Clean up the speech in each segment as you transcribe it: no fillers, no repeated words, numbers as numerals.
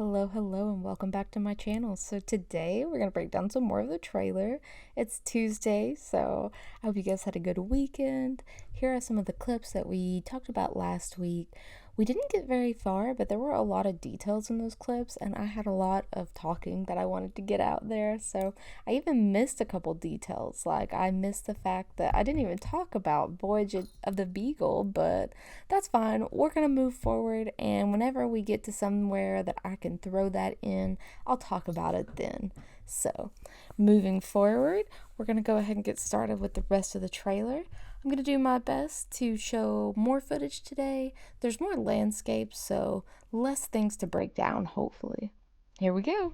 Hello, and welcome back to my channel. So today we're going to break down some more of the trailer. It's Tuesday, so I hope you guys had a good weekend. Here are some of the clips that we talked about last week. We didn't get very far, but there were a lot of details in those clips, and I had a lot of talking that I wanted to get out there. So I even missed a couple details. Like I missed the fact that I didn't even talk about Voyage of the Beagle, but that's fine. We're going to move forward, and whenever we get to somewhere that I can throw that in, I'll talk about it then. So, moving forward, we're going to go ahead and get started with the rest of the trailer. I'm going to do my best to show more footage today. There's more landscapes, so less things to break down, hopefully. Here we go.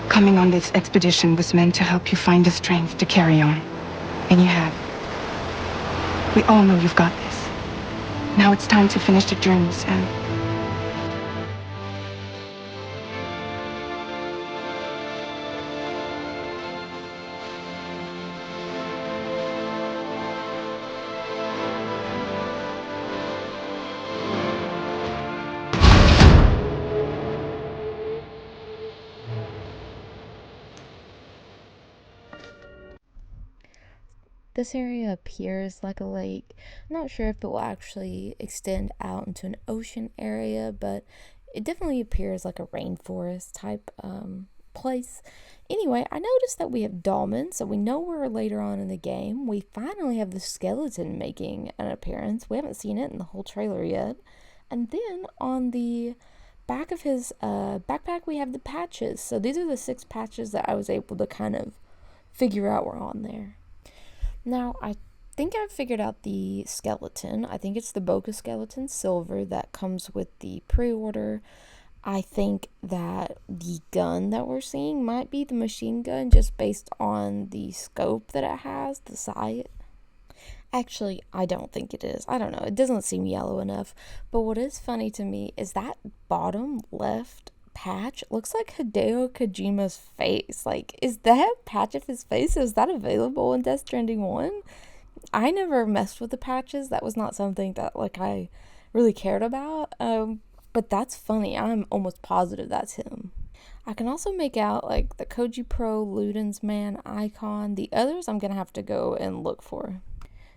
Coming on this expedition was meant to help you find the strength to carry on. And you have. We all know you've got this. Now it's time to finish the journey, Sam. This area appears like a lake. I'm not sure if it will actually extend out into an ocean area, but it definitely appears like a rainforest type place. Anyway, I noticed that we have dolmens, so we know we're later on in the game. We finally have the skeleton making an appearance. We haven't seen it in the whole trailer yet. And then on the back of his backpack, we have the patches. So these are the 6 patches that I was able to kind of figure out were on there. Now, I think I've figured out the skeleton. I think it's the Boca Skeleton Silver that comes with the pre-order. I think that the gun that we're seeing might be the machine gun just based on the scope that it has, the sight. Actually, I don't think it is. I don't know. It doesn't seem yellow enough. But what is funny to me is that bottom left patch looks like Hideo Kojima's face. Like, is that patch of his face? Is that available in Death Stranding 1? I never messed with the patches. That was not something that, like, I really cared about. But that's funny. I'm almost positive that's him. I can also make out, like, the Koji Pro Ludens Man icon. The others I'm going to have to go and look for.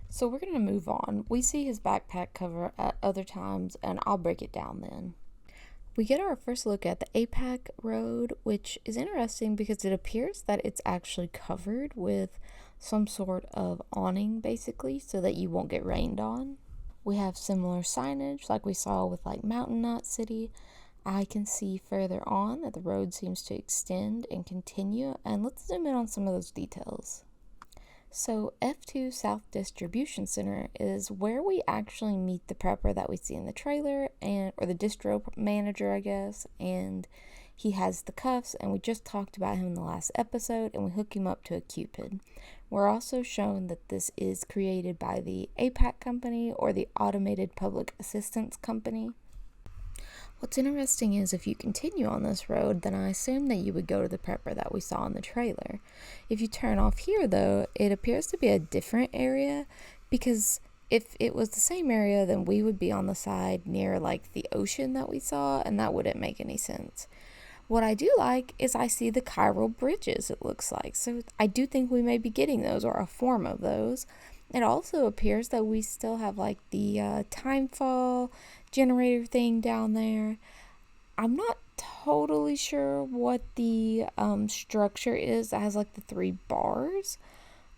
So we're going to move on. We see his backpack cover at other times, and I'll break it down then. We get our first look at the APAC road, which is interesting because it appears that it's actually covered with some sort of awning, basically, so that you won't get rained on. We have similar signage like we saw with like Mountain Knot City. I can see further on that the road seems to extend and continue, and let's zoom in on some of those details. So F2 South Distribution Center is where we actually meet the prepper that we see in the trailer, or the distro manager, I guess, and he has the cuffs, and we just talked about him in the last episode, and we hook him up to a Cupid. We're also shown that this is created by the APAC company, or the Automated Public Assistance Company. What's interesting is if you continue on this road, then I assume that you would go to the prepper that we saw in the trailer. If you turn off here, though, it appears to be a different area, because if it was the same area, then we would be on the side near like the ocean that we saw, and that wouldn't make any sense. What I do like is I see the chiral bridges, it looks like, so I do think we may be getting those, or a form of those. It also appears that we still have like the timefall generator thing down there. I'm not totally sure what the structure is that has like the 3 bars.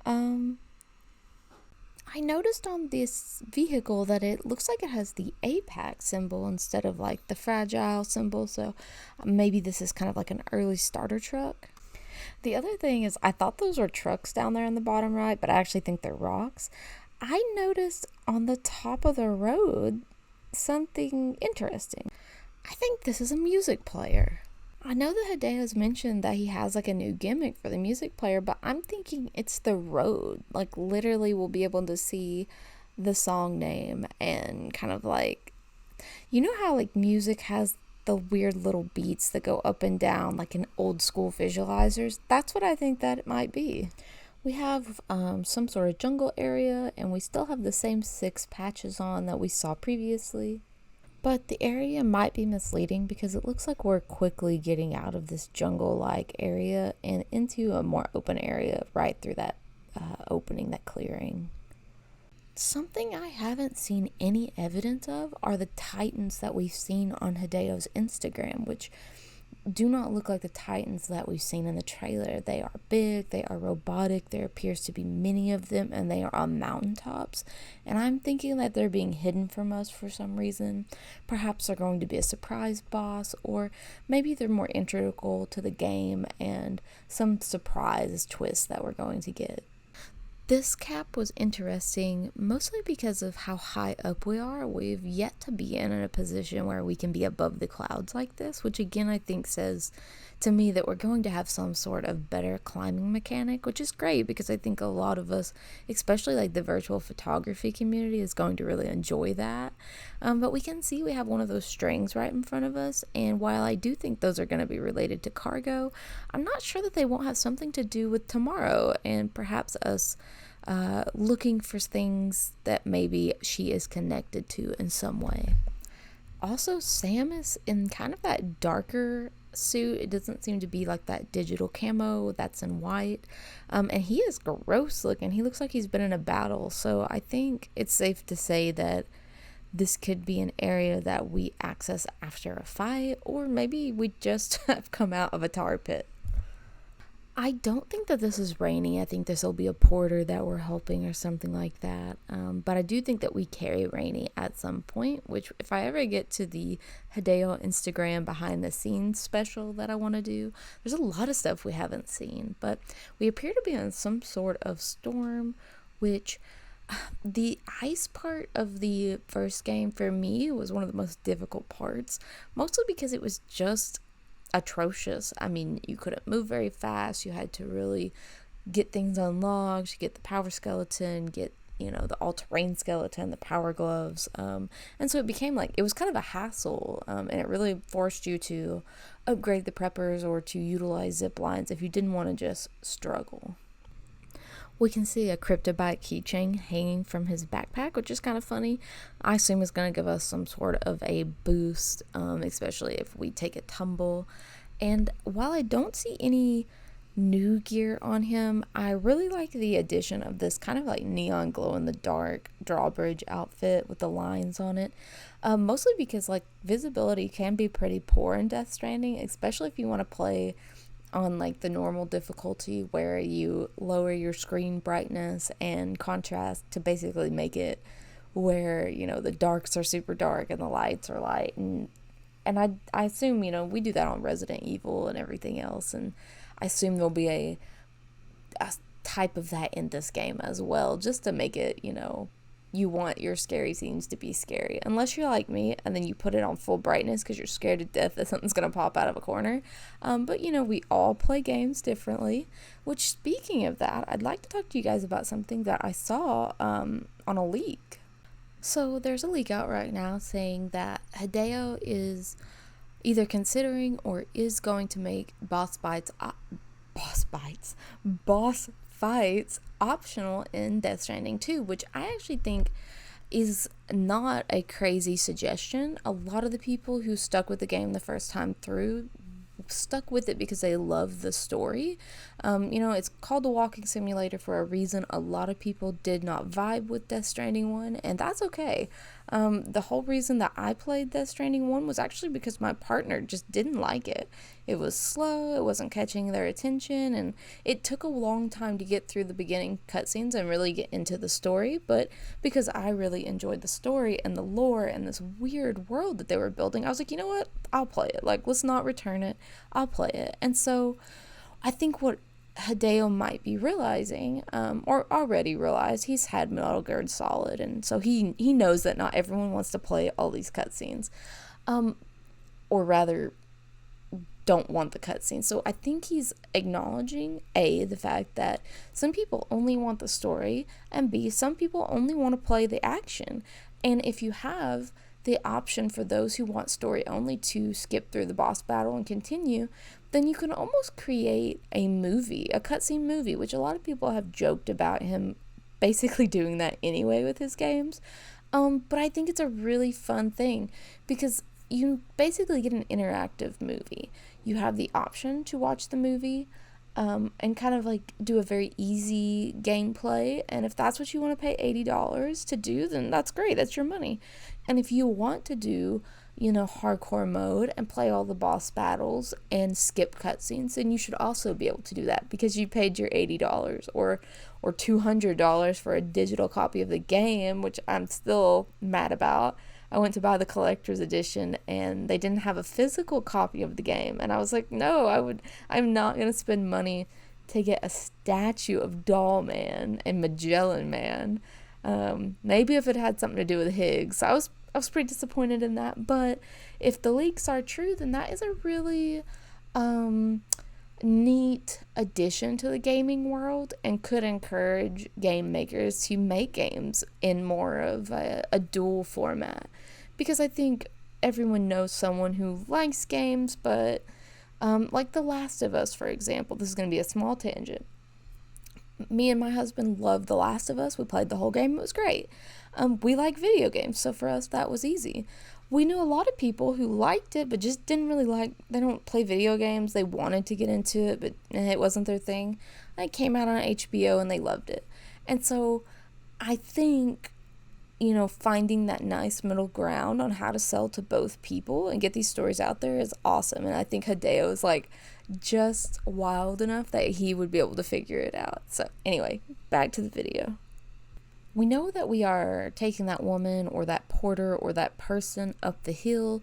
I noticed on this vehicle that it looks like it has the APAC symbol instead of like the fragile symbol, so maybe this is kind of like an early starter truck. The other thing is, I thought those were trucks down there in the bottom right, but I actually think they're rocks. I noticed on the top of the road something interesting. I think this is a music player. I know that Hideo's mentioned that he has like a new gimmick for the music player, but I'm thinking it's the road. Like, literally we'll be able to see the song name and kind of like, you know how like music has the weird little beats that go up and down like in old school visualizers? That's what I think that it might be. We have some sort of jungle area, and we still have the same 6 patches on that we saw previously. But the area might be misleading because it looks like we're quickly getting out of this jungle-like area and into a more open area right through that opening, that clearing. Something I haven't seen any evidence of are the titans that we've seen on Hideo's Instagram, which do not look like the titans that we've seen in the trailer. They are big, they are robotic, there appears to be many of them, and they are on mountaintops. And I'm thinking that they're being hidden from us for some reason. Perhaps they're going to be a surprise boss, or maybe they're more integral to the game and some surprise twist that we're going to get. This cap was interesting mostly because of how high up we are. We've yet to be in a position where we can be above the clouds like this, which again I think says to me that we're going to have some sort of better climbing mechanic, which is great because I think a lot of us, especially like the virtual photography community, is going to really enjoy that. But we can see we have one of those strings right in front of us, and while I do think those are going to be related to cargo, I'm not sure that they won't have something to do with tomorrow and perhaps us looking for things that maybe she is connected to in some way. Also, Sam is in kind of that darker suit. It doesn't seem to be like that digital camo that's in white. And he is gross looking. He looks like he's been in a battle. So I think it's safe to say that this could be an area that we access after a fight, or maybe we just have come out of a tar pit. I don't think that this is Rainy. I think this will be a porter that we're helping or something like that. But I do think that we carry Rainy at some point, which if I ever get to the Hideo Instagram behind the scenes special that I want to do, there's a lot of stuff we haven't seen. But we appear to be in some sort of storm, which the ice part of the first game for me was one of the most difficult parts, mostly because it was just atrocious. I mean, you couldn't move very fast. You had to really get things unlocked, get the power skeleton, get, the all-terrain skeleton, the power gloves. And so it became like, it was kind of a hassle. And it really forced you to upgrade the preppers or to utilize zip lines if you didn't want to just struggle. We can see a Cryptobite keychain hanging from his backpack, which is kind of funny. I assume it's going to give us some sort of a boost, especially if we take a tumble. And while I don't see any new gear on him, I really like the addition of this kind of like neon glow-in-the-dark drawbridge outfit with the lines on it. Mostly because like visibility can be pretty poor in Death Stranding, especially if you want to play on like the normal difficulty where you lower your screen brightness and contrast to basically make it where the darks are super dark and the lights are light, and I assume we do that on Resident Evil and everything else, and I assume there'll be a type of that in this game as well, just to make it you want your scary scenes to be scary, unless you're like me and then you put it on full brightness because you're scared to death that something's going to pop out of a corner. But we all play games differently, which, speaking of that, I'd like to talk to you guys about something that I saw on a leak. So there's a leak out right now saying that Hideo is either considering or is going to make boss fights optional in Death Stranding 2, which I actually think is not a crazy suggestion. A lot of the people who stuck with the game the first time through stuck with it because they love the story. It's called the walking simulator for a reason. A lot of people did not vibe with Death Stranding 1, and that's okay. The whole reason that I played Death Stranding 1 was actually because my partner just didn't like it. It was slow, it wasn't catching their attention, and it took a long time to get through the beginning cutscenes and really get into the story. But because I really enjoyed the story and the lore and this weird world that they were building, I was like, you know what? I'll play it. Like, let's not return it. I'll play it. And so I think what Hideo might be realizing, or already realized, he's had Metal Gear Solid, and so he knows that not everyone wants to play all these cutscenes, or rather don't want the cutscenes. So I think he's acknowledging the fact that some people only want the story, and B, some people only want to play the action. And if you have the option for those who want story only to skip through the boss battle and continue, then you can almost create a movie, a cutscene movie, which a lot of people have joked about him basically doing that anyway with his games. But I think it's a really fun thing because you basically get an interactive movie. You have the option to watch the movie, and kind of like do a very easy gameplay. And if that's what you want to pay $80 to do, then that's great. That's your money. And if you want to do, hardcore mode and play all the boss battles and skip cutscenes, then you should also be able to do that because you paid your $80 or $200 for a digital copy of the game, which I'm still mad about. I went to buy the collector's edition and they didn't have a physical copy of the game, and I was like, no, I'm not going to spend money to get a statue of Doll Man and Magellan Man. Maybe if it had something to do with Higgs. I was pretty disappointed in that, but if the leaks are true, then that is a really neat addition to the gaming world and could encourage game makers to make games in more of a dual format, because I think everyone knows someone who likes games, but like The Last of Us, for example. This is going to be a small tangent. Me and my husband loved The Last of Us. We played the whole game. It was great. We like video games, so for us that was easy. We knew a lot of people who liked it but just didn't really they don't play video games. They wanted to get into it, but it wasn't their thing. It came out on HBO and they loved it. And so I think, finding that nice middle ground on how to sell to both people and get these stories out there is awesome. And I think Hideo is just wild enough that he would be able to figure it out. So anyway, back to the video. We know that we are taking that woman or that porter or that person up the hill,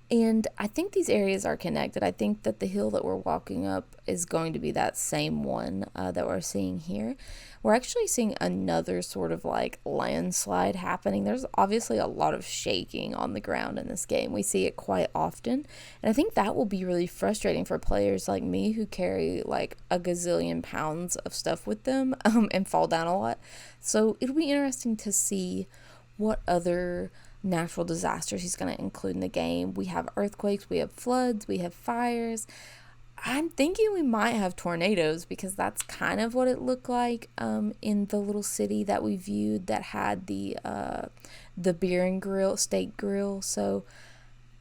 and I think these areas are connected. I think that the hill that we're walking up is going to be that same one that we're seeing here. We're actually seeing another sort of landslide happening. There's obviously a lot of shaking on the ground in this game. We see it quite often, and I think that will be really frustrating for players like me who carry a gazillion pounds of stuff with them and fall down a lot. So it'll be interesting to see what other natural disasters he's going to include in the game. We have earthquakes, we have floods, we have fires. I'm thinking we might have tornadoes because that's kind of what it looked like in the little city that we viewed that had the beer and grill, steak grill. So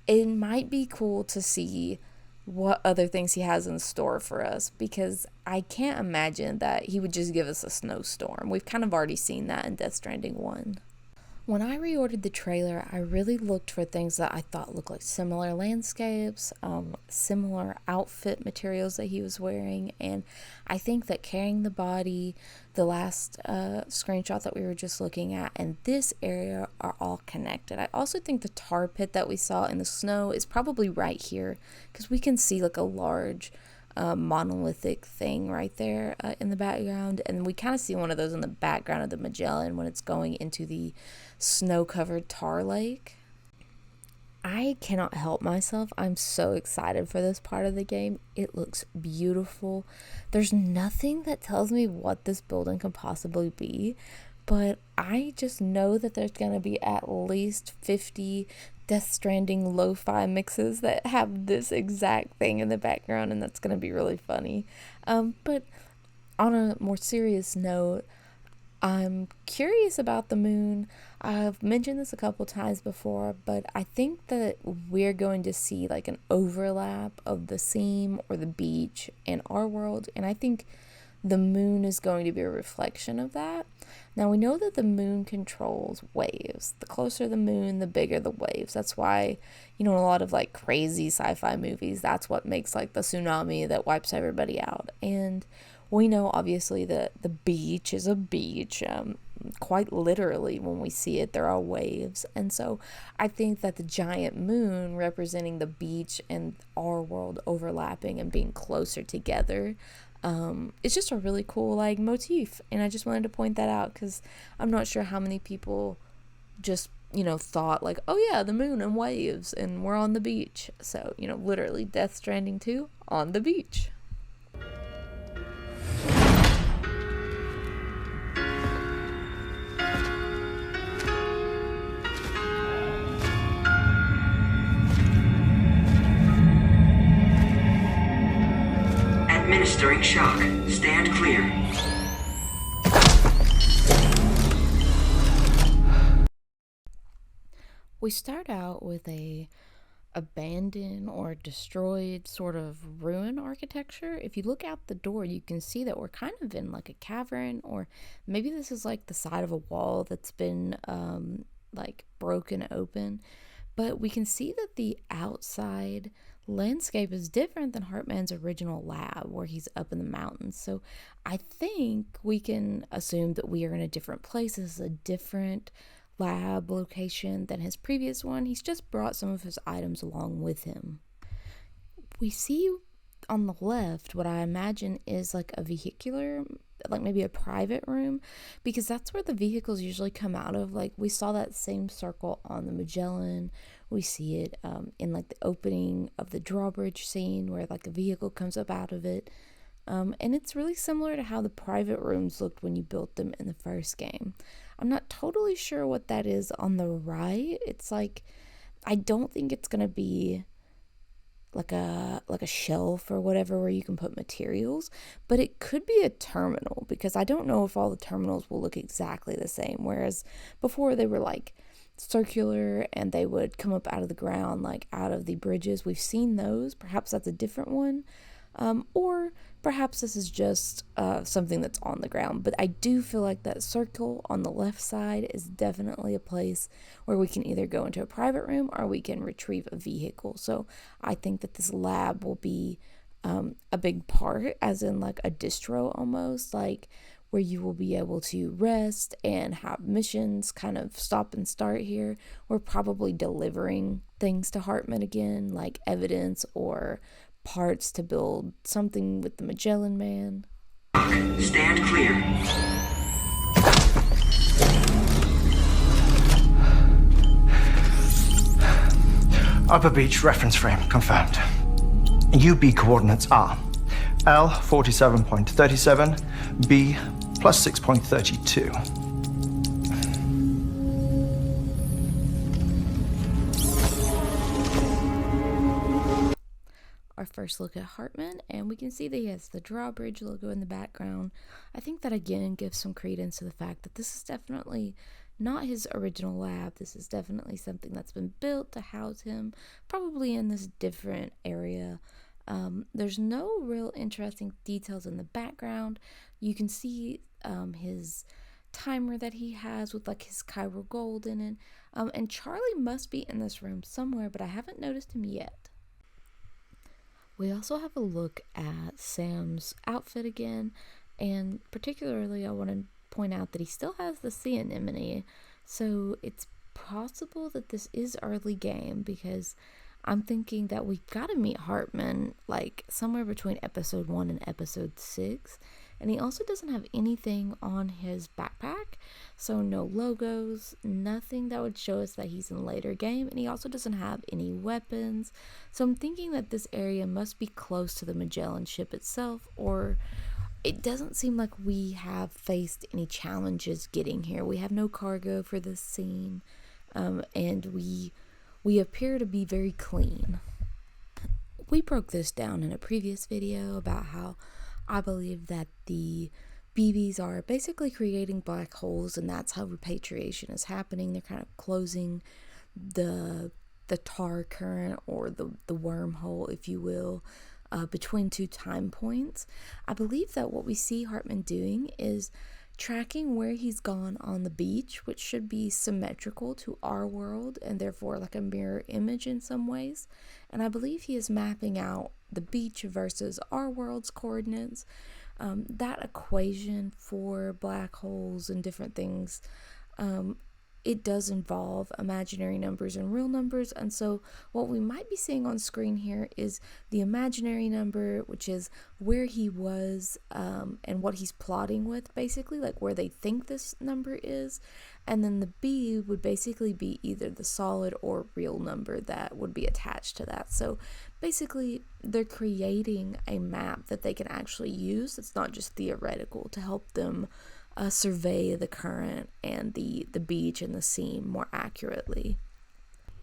it might be cool to see what other things he has in store for us, because I can't imagine that he would just give us a snowstorm. We've kind of already seen that in Death Stranding 1. When I reordered the trailer, I really looked for things that I thought looked like similar landscapes, similar outfit materials that he was wearing, and I think that carrying the body, the last screenshot that we were just looking at, and this area are all connected. I also think the tar pit that we saw in the snow is probably right here, because we can see a large monolithic thing right there in the background, and we kind of see one of those in the background of the Magellan when it's going into the snow-covered tar lake. I cannot help myself. I'm so excited for this part of the game. It looks beautiful. There's nothing that tells me what this building can possibly be, but I just know that there's going to be at least 50 Death Stranding lo-fi mixes that have this exact thing in the background, and that's going to be really funny. But on a more serious note, I'm curious about the moon. I've mentioned this a couple times before, but I think that we're going to see an overlap of the seam or the beach in our world, and I think the moon is going to be a reflection of that. Now, we know that the moon controls waves. The closer the moon, the bigger the waves. That's why, in a lot of crazy sci-fi movies, that's what makes the tsunami that wipes everybody out. And we know obviously that the beach is a beach. Quite literally, when we see it, there are waves. And so I think that the giant moon representing the beach and our world overlapping and being closer together, it's just a really cool motif, and I just wanted to point that out because I'm not sure how many people just thought oh yeah, the moon and waves and we're on the beach. So literally Death Stranding 2 on the beach. Administering shock. Stand clear. We start out with a abandoned or destroyed sort of ruin architecture. If you look out the door, you can see that we're kind of in like a cavern, or maybe this is like the side of a wall that's been like broken open. But we can see that the outside landscape is different than Hartman's original lab, where he's up in the mountains. So I think we can assume that we are in a different place. This is a different lab location than his previous one. He's just brought some of his items along with him. We see on the left what I imagine is like a vehicular, like maybe a private room, because that's where the vehicles usually come out of. Like we saw that same circle on the Magellan. We see it in like the opening of the drawbridge scene where like a vehicle comes up out of it. And it's really similar to how the private rooms looked when you built them in the first game. I'm not totally sure what that is on the right. It's like, I don't think it's going to be like a shelf or whatever where you can put materials, but it could be a terminal, because I don't know if all the terminals will look exactly the same, whereas before they were like circular and they would come up out of the ground, like out of the bridges. We've seen those. Perhaps that's a different one. Or perhaps this is just something that's on the ground. But I do feel like that circle on the left side is definitely a place where we can either go into a private room or we can retrieve a vehicle. So I think that this lab will be a big part, as in like a distro almost, like where you will be able to rest and have missions kind of stop and start here. We're probably delivering things to Hartman again, like evidence or parts to build something with the Magellan Man. Stand clear. Upper Beach reference frame confirmed. UB coordinates are L 47.37, B plus 6.32. Our first look at Hartman, and we can see that he has the drawbridge logo in the background. I think that again gives some credence to the fact that this is definitely not his original lab. This is definitely something that's been built to house him, probably in this different area. There's no real interesting details in the background. You can see his timer that he has with like his chiral gold in it. And Charlie must be in this room somewhere, but I haven't noticed him yet. We also have a look at Sam's outfit again, and particularly I want to point out that he still has the sea anemone, so it's possible that this is early game, because I'm thinking that we've got to meet Hartman like somewhere between episode 1 and episode 6, and he also doesn't have anything on his backpack, so no logos, nothing that would show us that he's in later game, and he also doesn't have any weapons. So I'm thinking that this area must be close to the Magellan ship itself, or it doesn't seem like we have faced any challenges getting here. We have no cargo for this scene, and we appear to be very clean. We broke this down in a previous video about how I believe that the BBs are basically creating black holes, and that's how repatriation is happening. They're kind of closing the tar current, or the wormhole, if you will, between two time points. I believe that what we see Hartman doing is tracking where he's gone on the beach, which should be symmetrical to our world and therefore like a mirror image in some ways. And I believe he is mapping out the beach versus our world's coordinates. That equation for black holes and different things, it does involve imaginary numbers and real numbers, and so what we might be seeing on screen here is the imaginary number, which is where he was and what he's plotting with, basically, like where they think this number is, and then the B would basically be either the solid or real number that would be attached to that. So basically they're creating a map that they can actually use. It's not just theoretical, to help them survey the current and the beach and the scene more accurately.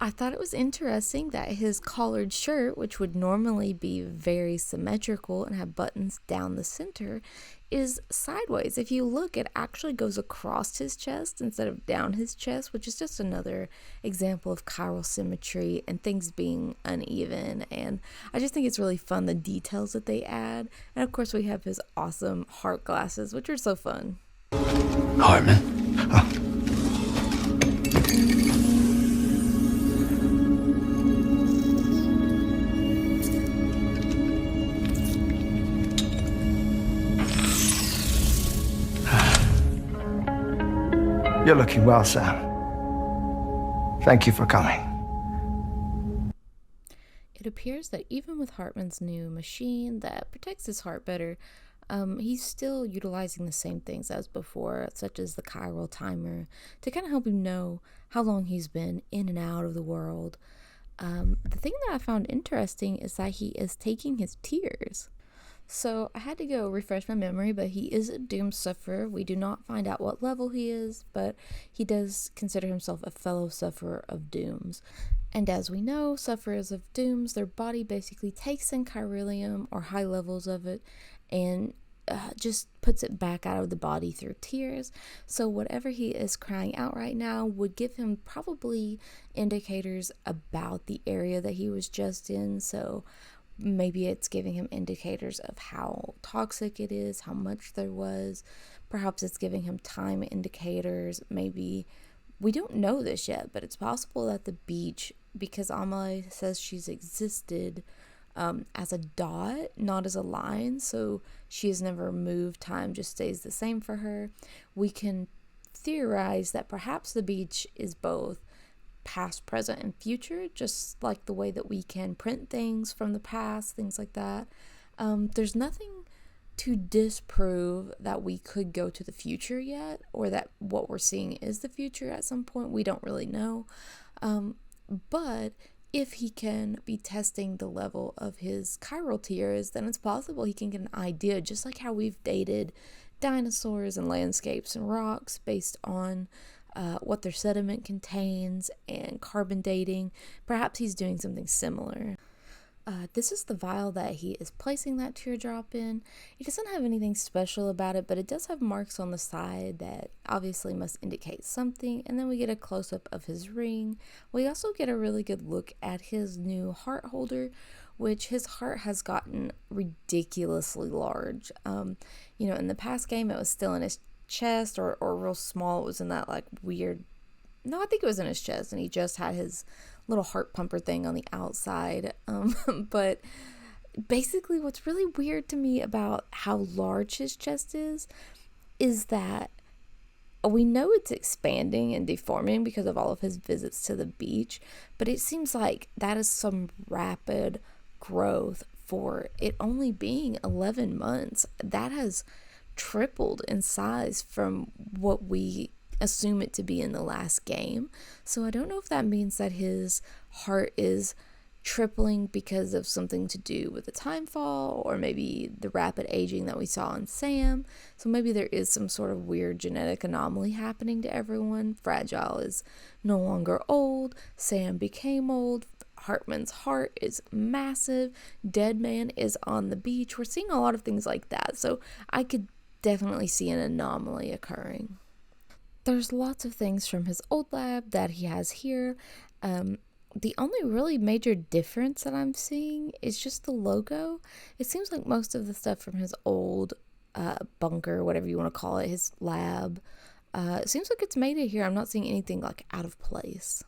I thought it was interesting that his collared shirt, which would normally be very symmetrical and have buttons down the center, is sideways. If you look, it actually goes across his chest instead of down his chest, which is just another example of chiral symmetry and things being uneven. And I just think it's really fun, the details that they add. And of course, we have his awesome heart glasses, which are so fun. Hartman. Oh. You're looking well, Sam. Thank you for coming. It appears that even with Hartman's new machine that protects his heart better, he's still utilizing the same things as before, such as the chiral timer, to kind of help him know how long he's been in and out of the world. The thing that I found interesting is that he is taking his tears. So I had to go refresh my memory, but he is a doom sufferer. We do not find out what level he is, but he does consider himself a fellow sufferer of dooms. And as we know, sufferers of dooms, their body basically takes in chiralium or high levels of it and just puts it back out of the body through tears. So whatever he is crying out right now would give him probably indicators about the area that he was just in. So maybe it's giving him indicators of how toxic it is, how much there was. Perhaps it's giving him time indicators. Maybe, we don't know this yet, but it's possible that the beach, because Amelie says she's existed as a dot, not as a line, so she has never moved, time just stays the same for her. We can theorize that perhaps the beach is both past, present, and future, just like the way that we can print things from the past, things like that. There's nothing to disprove that we could go to the future yet, or that what we're seeing is the future at some point. We don't really know. But if he can be testing the level of his chiral tears, then it's possible he can get an idea, just like how we've dated dinosaurs and landscapes and rocks based on what their sediment contains and carbon dating. Perhaps he's doing something similar. This is the vial that he is placing that teardrop in. It doesn't have anything special about it, but it does have marks on the side that obviously must indicate something. And then we get a close-up of his ring. We also get a really good look at his new heart holder, which his heart has gotten ridiculously large. In the past game, it was still in his chest or real small. It was in that like weird, no, I think it was in his chest, and he just had his little heart pumper thing on the outside. But basically what's really weird to me about how large his chest is that we know it's expanding and deforming because of all of his visits to the beach, but it seems like that is some rapid growth for it only being 11 months. That has tripled in size from what we assume it to be in the last game. So I don't know if that means that his heart is tripling because of something to do with the time fall, or maybe the rapid aging that we saw in Sam. So maybe there is some sort of weird genetic anomaly happening to everyone. Fragile is no longer old. Sam became old. Hartman's heart is massive. Dead Man is on the beach. We're seeing a lot of things like that. So I could definitely see an anomaly occurring. There's lots of things from his old lab that he has here. The only really major difference that I'm seeing is just the logo. It seems like most of the stuff from his old bunker, whatever you want to call it, his lab, it seems like it's made it here. I'm not seeing anything like out of place.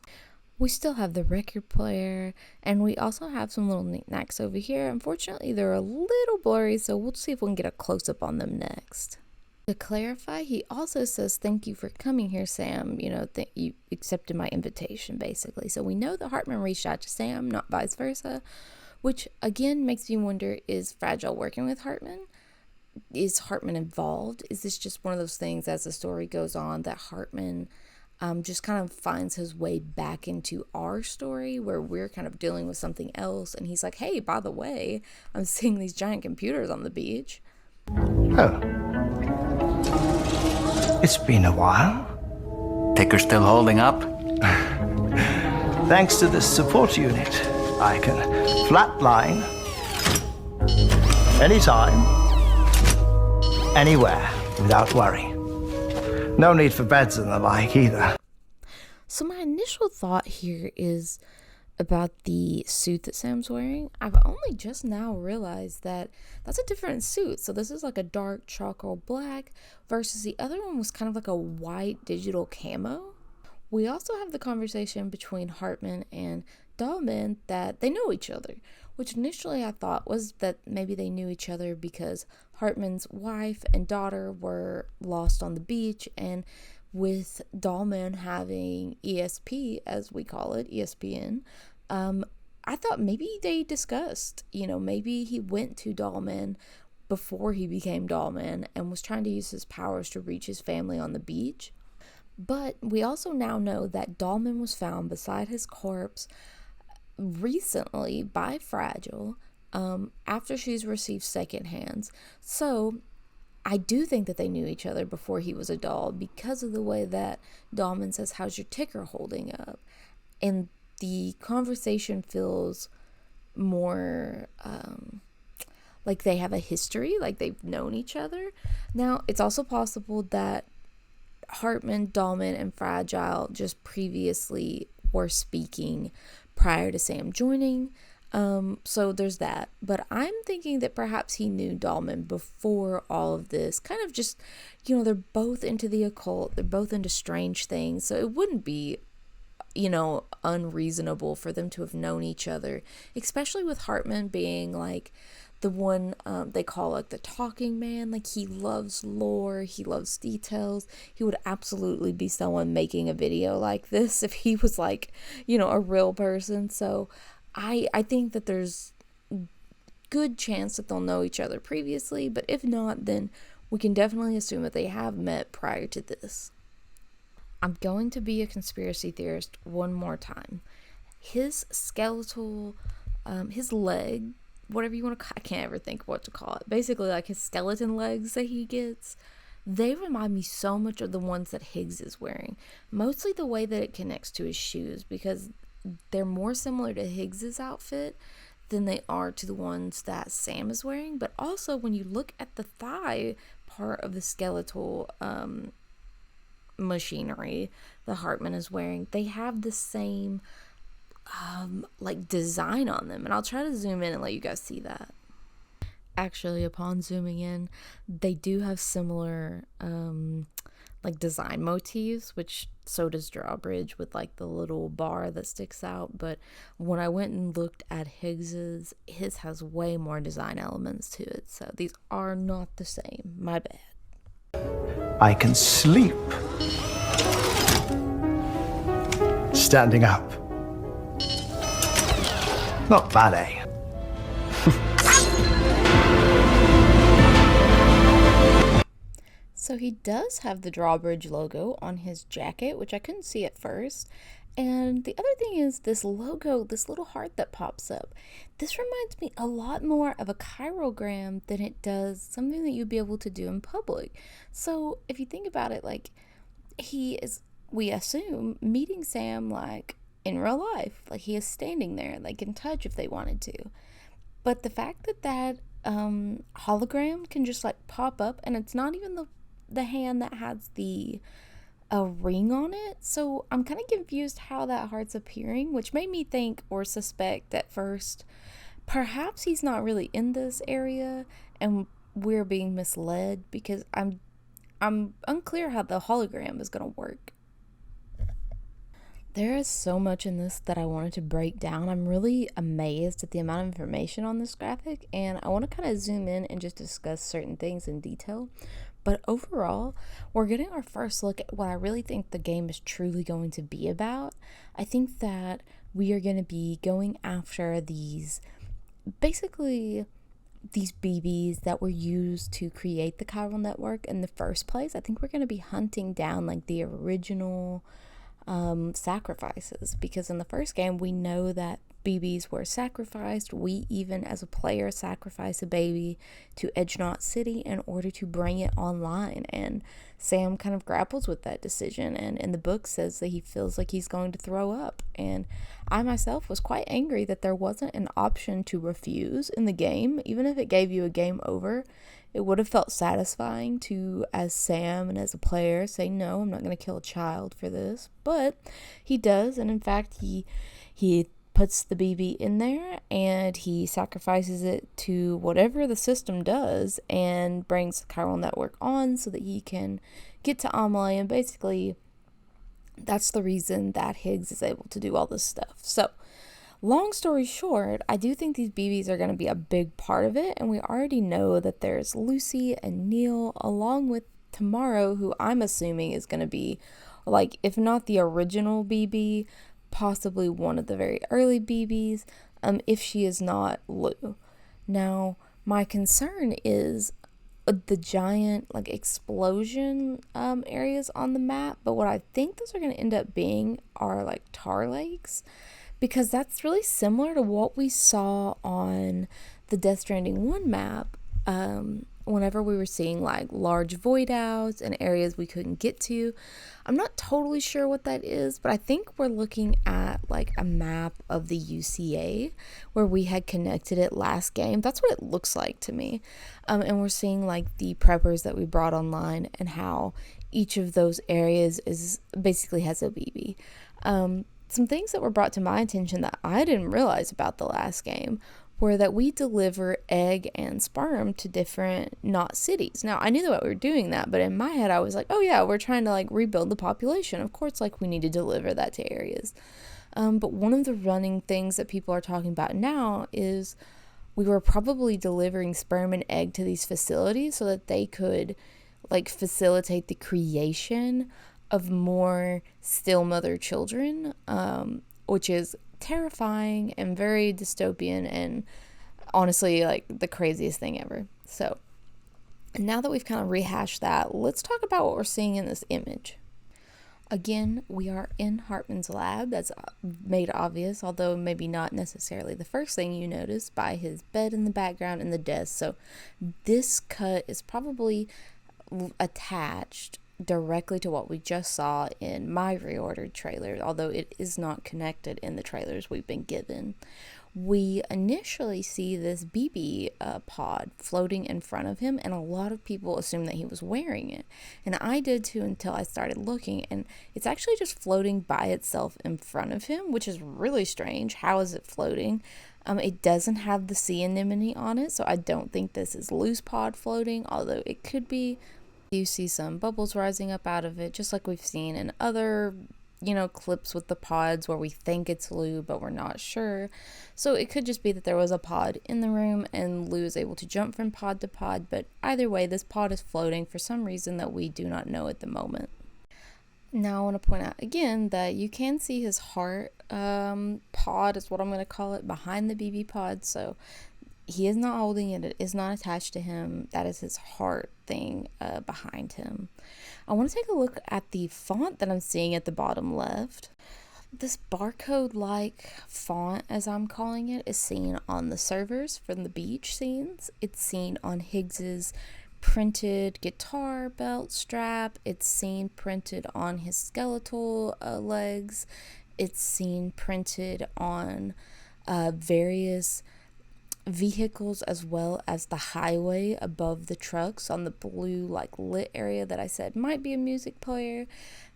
We still have the record player, and we also have some little knickknacks over here. Unfortunately, they're a little blurry, so we'll see if we can get a close-up on them next. To clarify, he also says, "Thank you for coming here, Sam. You accepted my invitation," basically. So we know that Hartman reached out to Sam, not vice versa, which again makes me wonder, is Fragile working with Hartman? Is Hartman involved? Is this just one of those things as the story goes on that Hartman just kind of finds his way back into our story where we're kind of dealing with something else, and he's like, "Hey, by the way, I'm seeing these giant computers on the beach." Oh. It's been a while. Ticker's still holding up? Thanks to this support unit, I can flatline anytime, anywhere, without worry. No need for beds and the like either. So my initial thought here is about the suit that Sam's wearing. I've only just now realized that that's a different suit. So this is like a dark charcoal black versus the other one was kind of like a white digital camo. We also have the conversation between Hartman and Dahlman that they know each other, which initially I thought was that maybe they knew each other because Hartman's wife and daughter were lost on the beach, and with Dahlman having ESP, as we call it, ESPN, I thought maybe they discussed, maybe he went to Dahlman before he became Dahlman and was trying to use his powers to reach his family on the beach. But we also now know that Dahlman was found beside his corpse recently by Fragile after she's received second hands. So I do think that they knew each other before he was a doll because of the way that Dahlman says, "How's your ticker holding up?" And the conversation feels more like they have a history, like they've known each other. Now, it's also possible that Hartman, Dahlman, and Fragile just previously were speaking prior to Sam joining. So there's that. But I'm thinking that perhaps he knew Dahlman before all of this. Kind of just, they're both into the occult. They're both into strange things. So it wouldn't be, unreasonable for them to have known each other. Especially with Hartman being like the one they call like the talking man. Like he loves lore, he loves details. He would absolutely be someone making a video like this if he was like, a real person. So I think that there's good chance that they'll know each other previously, but if not, then we can definitely assume that they have met prior to this. I'm going to be a conspiracy theorist one more time. His skeletal, his leg, whatever you want to, I can't ever think what to call it. Basically, like his skeleton legs that he gets, they remind me so much of the ones that Higgs is wearing. Mostly the way that it connects to his shoes, because they're more similar to Higgs's outfit than they are to the ones that Sam is wearing. But also when you look at the thigh part of the skeletal machinery that Hartman is wearing, they have the same like design on them, and I'll try to zoom in and let you guys see that. Actually, upon zooming in, they do have similar like design motifs, which so does Drawbridge with like the little bar that sticks out. But when I went and looked at Higgs's, his has way more design elements to it, so these are not the same. My bad. I can sleep standing up. Not bad, eh? So he does have the Drawbridge logo on his jacket, which I couldn't see at first. And the other thing is this logo, this little heart that pops up. This reminds me a lot more of a chirogram than it does something that you'd be able to do in public. So if you think about it, like he is, we assume, meeting Sam like in real life. Like he is standing there, like in touch if they wanted to. But the fact that that hologram can just like pop up, and it's not even the hand that has the a ring on it. So I'm kind of confused how that heart's appearing, which made me think or suspect at first perhaps he's not really in this area and we're being misled, because I'm unclear how the hologram is going to work. There is so much in this that I wanted to break down. I'm really amazed at the amount of information on this graphic, and I want to kind of zoom in and just discuss certain things in detail. But overall, we're getting our first look at what I really think the game is truly going to be about. I think that we are going to be going after these, basically, these BBs that were used to create the chiral network in the first place. I think we're going to be hunting down like the original sacrifices, because in the first game we know that BBs were sacrificed. We even, as a player, sacrifice a baby to Edgenot City in order to bring it online. And Sam kind of grapples with that decision, and in the book says that he feels like he's going to throw up. And I myself was quite angry that there wasn't an option to refuse in the game. Even if it gave you a game over, it would have felt satisfying to, as Sam and as a player, say, no, I'm not going to kill a child for this. But he does, and in fact, he puts the BB in there and he sacrifices it to whatever the system does and brings the chiral network on so that he can get to Amelie. And basically, that's the reason that Higgs is able to do all this stuff. So, long story short, I do think these BBs are going to be a big part of it, and we already know that there's Lucy and Neil, along with Tomorrow, who I'm assuming is going to be, like, if not the original BB, possibly one of the very early BBs, if she is not Lou. Now, my concern is the giant, like, explosion areas on the map, but what I think those are going to end up being are, like, tar lakes, because that's really similar to what we saw on the Death Stranding 1 map, whenever we were seeing, like, large void outs and areas we couldn't get to. I'm not totally sure what that is, but I think we're looking at, like, a map of the UCA where we had connected it last game. That's what it looks like to me. And we're seeing, like, the preppers that we brought online and how each of those areas is basically has a BB. Some things that were brought to my attention that I didn't realize about the last game were that we deliver egg and sperm to different not cities. Now, I knew that we were doing that, but in my head, I was like, oh yeah, we're trying to, like, rebuild the population. Of course, like, we need to deliver that to areas. But one of the running things that people are talking about now is we were probably delivering sperm and egg to these facilities so that they could, like, facilitate the creation of more still mother children, which is terrifying and very dystopian and honestly, like, the craziest thing ever. So now that we've kind of rehashed that, let's talk about what we're seeing in this image. Again, we are in Hartman's lab. That's made obvious, although maybe not necessarily the first thing you notice, by his bed in the background and the desk. So this cut is probably attached directly to what we just saw in my reordered trailer, although it is not connected in the trailers we've been given. We initially see this BB pod floating in front of him, and a lot of people assume that he was wearing it, and I did too until I started looking, and it's actually just floating by itself in front of him, which is really strange. How is it floating? It doesn't have the sea anemone on it, so I don't think this is loose pod floating, although it could be. You see some bubbles rising up out of it, just like we've seen in other, clips with the pods where we think it's Lou, but we're not sure. So it could just be that there was a pod in the room and Lou is able to jump from pod to pod, but either way, this pod is floating for some reason that we do not know at the moment. Now I want to point out again that you can see his heart pod is what I'm going to call it, behind the BB pod, so he is not holding it. It is not attached to him. That is his heart thing behind him. I want to take a look at the font that I'm seeing at the bottom left. This barcode-like font, as I'm calling it, is seen on the servers from the beach scenes. It's seen on Higgs's printed guitar belt strap. It's seen printed on his skeletal legs. It's seen printed on various vehicles, as well as the highway above the trucks on the blue, like, lit area that I said might be a music player.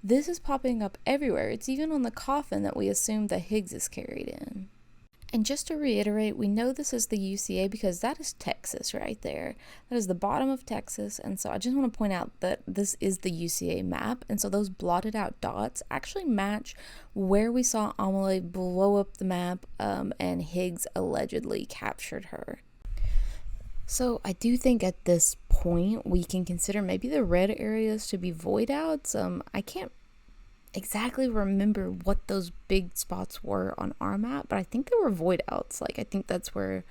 This is popping up everywhere. It's even on the coffin that we assume that Higgs is carried in. And just to reiterate, we know this is the UCA because that is Texas right there. That is the bottom of Texas, and so I just want to point out that this is the UCA map, and so those blotted out dots actually match where we saw Amelie blow up the map, and Higgs allegedly captured her. So I do think at this point we can consider maybe the red areas to be void outs. I can't exactly remember what those big spots were on our map, but I think they were void outs. Like, I think that's where,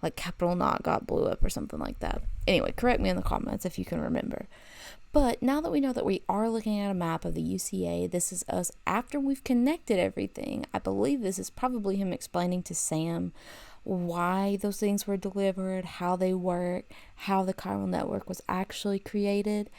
like Capital Knot got blew up or something like that. Anyway, correct me in the comments if you can remember. But now that we know that we are looking at a map of the UCA, this is us after we've connected everything. I believe this is probably him explaining to Sam why those things were delivered, how they work, how the chiral network was actually created.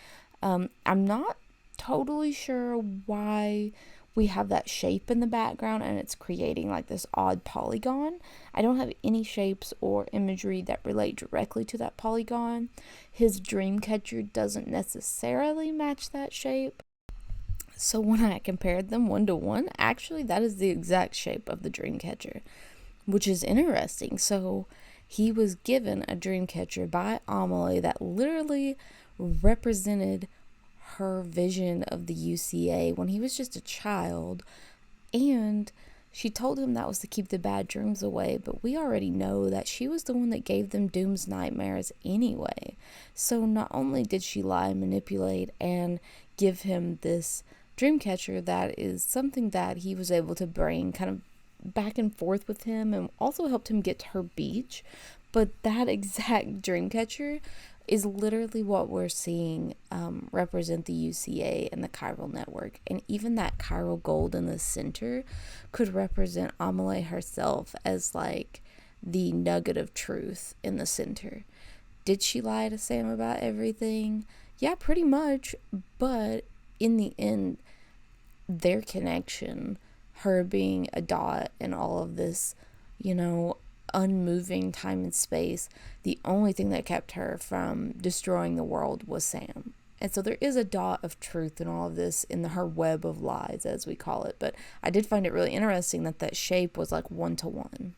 I'm not totally sure why we have that shape in the background and it's creating like this odd polygon. I don't have any shapes or imagery that relate directly to that polygon. His Dreamcatcher doesn't necessarily match that shape. So when I compared them 1-to-1, actually that is the exact shape of the Dreamcatcher, which is interesting. So he was given a Dreamcatcher by Amelie that literally represented her vision of the UCA when he was just a child, and she told him that was to keep the bad dreams away, but we already know that she was the one that gave them Doom's nightmares anyway. So not only did she lie and manipulate and give him this Dreamcatcher that is something that he was able to bring kind of back and forth with him and also helped him get to her beach, but that exact Dreamcatcher is literally what we're seeing represent the UCA and the chiral network. And even that chiral gold in the center could represent Amelie herself as like the nugget of truth in the center. Did she lie to Sam about everything? Yeah, pretty much. But in the end, their connection, her being a dot and all of this, unmoving time and space, the only thing that kept her from destroying the world was Sam. And so there is a dot of truth in all of this, in her web of lies, as we call it. But I did find it really interesting that shape was like 1-to-1.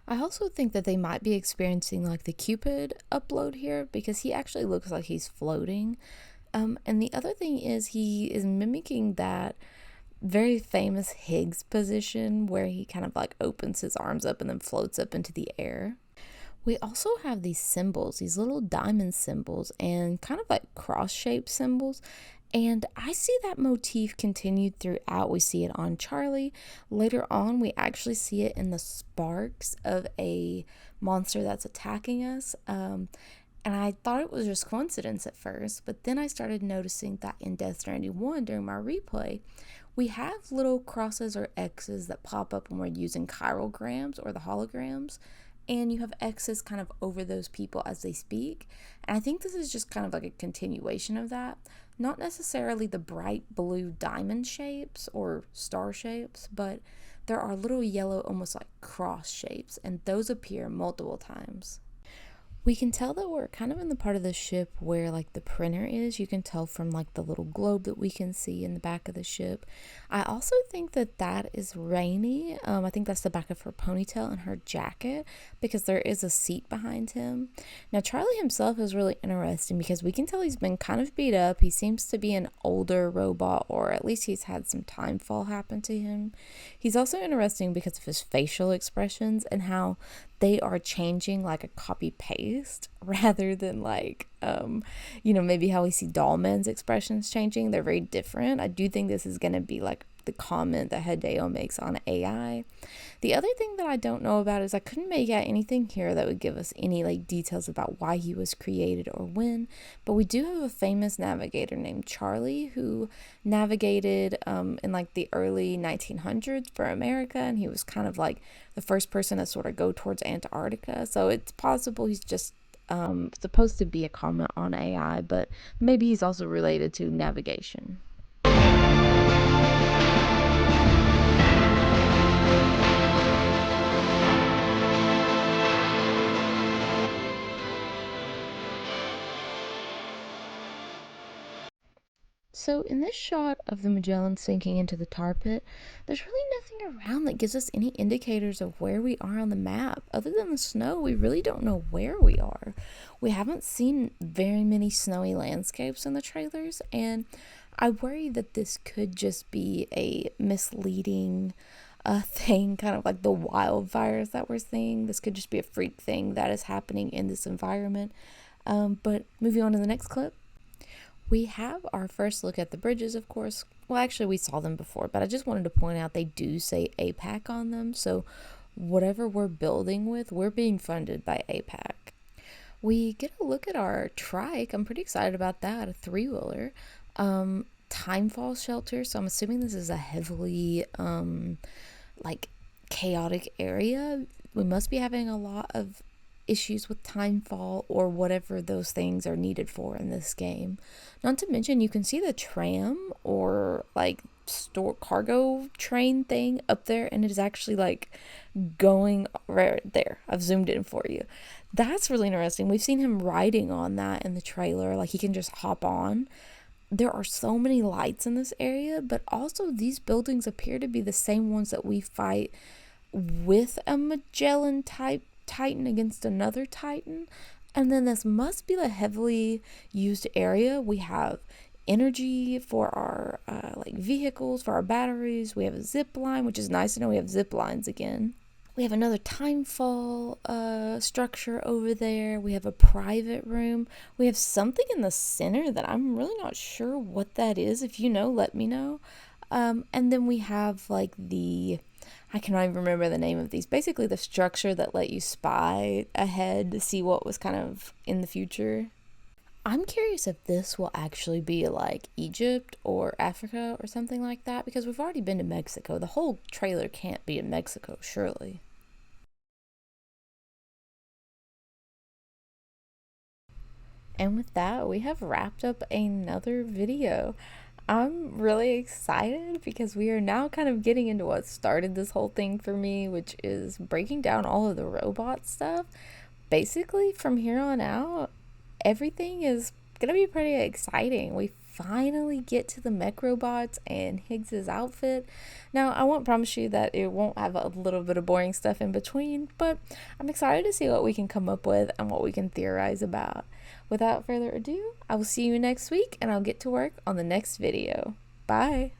I also think that they might be experiencing like the Cupid upload here, because he actually looks like he's floating. And the other thing is he is mimicking that very famous Higgs position where he kind of like opens his arms up and then floats up into the air. We also have these symbols, these little diamond symbols and kind of like cross-shaped symbols. And I see that motif continued throughout. We see it on Charlie. Later on, we actually see it in the sparks of a monster that's attacking us. And I thought it was just coincidence at first, but then I started noticing that in Death Stranding 1 during my replay, we have little crosses or X's that pop up when we're using chirograms or the holograms, and you have X's kind of over those people as they speak. And I think this is just kind of like a continuation of that. Not necessarily the bright blue diamond shapes or star shapes, but there are little yellow, almost like cross shapes, and those appear multiple times. We can tell that we're kind of in the part of the ship where like the printer is. You can tell from like the little globe that we can see in the back of the ship. I also think that that is Rainy. I think that's the back of her ponytail and her jacket, because there is a seat behind him. Now Charlie himself is really interesting because we can tell he's been kind of beat up. He seems to be an older robot, or at least he's had some time fall happen to him. He's also interesting because of his facial expressions and how they are changing like a copy paste rather than like, maybe how we see Dollman's expressions changing. They're very different. I do think this is going to be like the comment that Hideo makes on AI. The other thing that I don't know about is I couldn't make out anything here that would give us any like details about why he was created or when, but we do have a famous navigator named Charlie who navigated in like the early 1900s for America, and he was kind of like the first person to sort of go towards Antarctica. So it's possible he's just supposed to be a comment on AI, but maybe he's also related to navigation. So in this shot of the Magellan sinking into the tar pit, there's really nothing around that gives us any indicators of where we are on the map. Other than the snow, we really don't know where we are. We haven't seen very many snowy landscapes in the trailers, and I worry that this could just be a misleading thing, kind of like the wildfires that we're seeing. This could just be a freak thing that is happening in this environment. But moving on to the next clip. We have our first look at the bridges, of course. Well, actually, we saw them before, but I just wanted to point out they do say APAC on them. So whatever we're building with, we're being funded by APAC. We get a look at our trike. I'm pretty excited about that, a three-wheeler. Timefall shelter, so I'm assuming this is a heavily like chaotic area. We must be having a lot of issues with timefall or whatever those things are needed for in this game. Not to mention, you can see the tram or like store cargo train thing up there, and it is actually like going right there. I've zoomed in for you. That's really interesting. We've seen him riding on that in the trailer, like he can just hop on. There are so many lights in this area, but also these buildings appear to be the same ones that we fight with a Magellan type Titan against another Titan. And then this must be the heavily used area. We have energy for our like vehicles, for our batteries. We have a zip line, which is nice to know we have zip lines again. We have another timefall structure over there. We have a private room. We have something in the center that I'm really not sure what that is. If you know, let me know. And then we have like I cannot even remember the name of these. Basically the structure that let you spy ahead to see what was kind of in the future. I'm curious if this will actually be like Egypt or Africa or something like that, because we've already been to Mexico. The whole trailer can't be in Mexico, surely. And with that, we have wrapped up another video. I'm really excited because we are now kind of getting into what started this whole thing for me, which is breaking down all of the robot stuff. Basically, from here on out, everything is gonna be pretty exciting. We finally get to the mech robots and Higgs's outfit. Now, I won't promise you that it won't have a little bit of boring stuff in between, but I'm excited to see what we can come up with and what we can theorize about. Without further ado, I will see you next week and I'll get to work on the next video. Bye!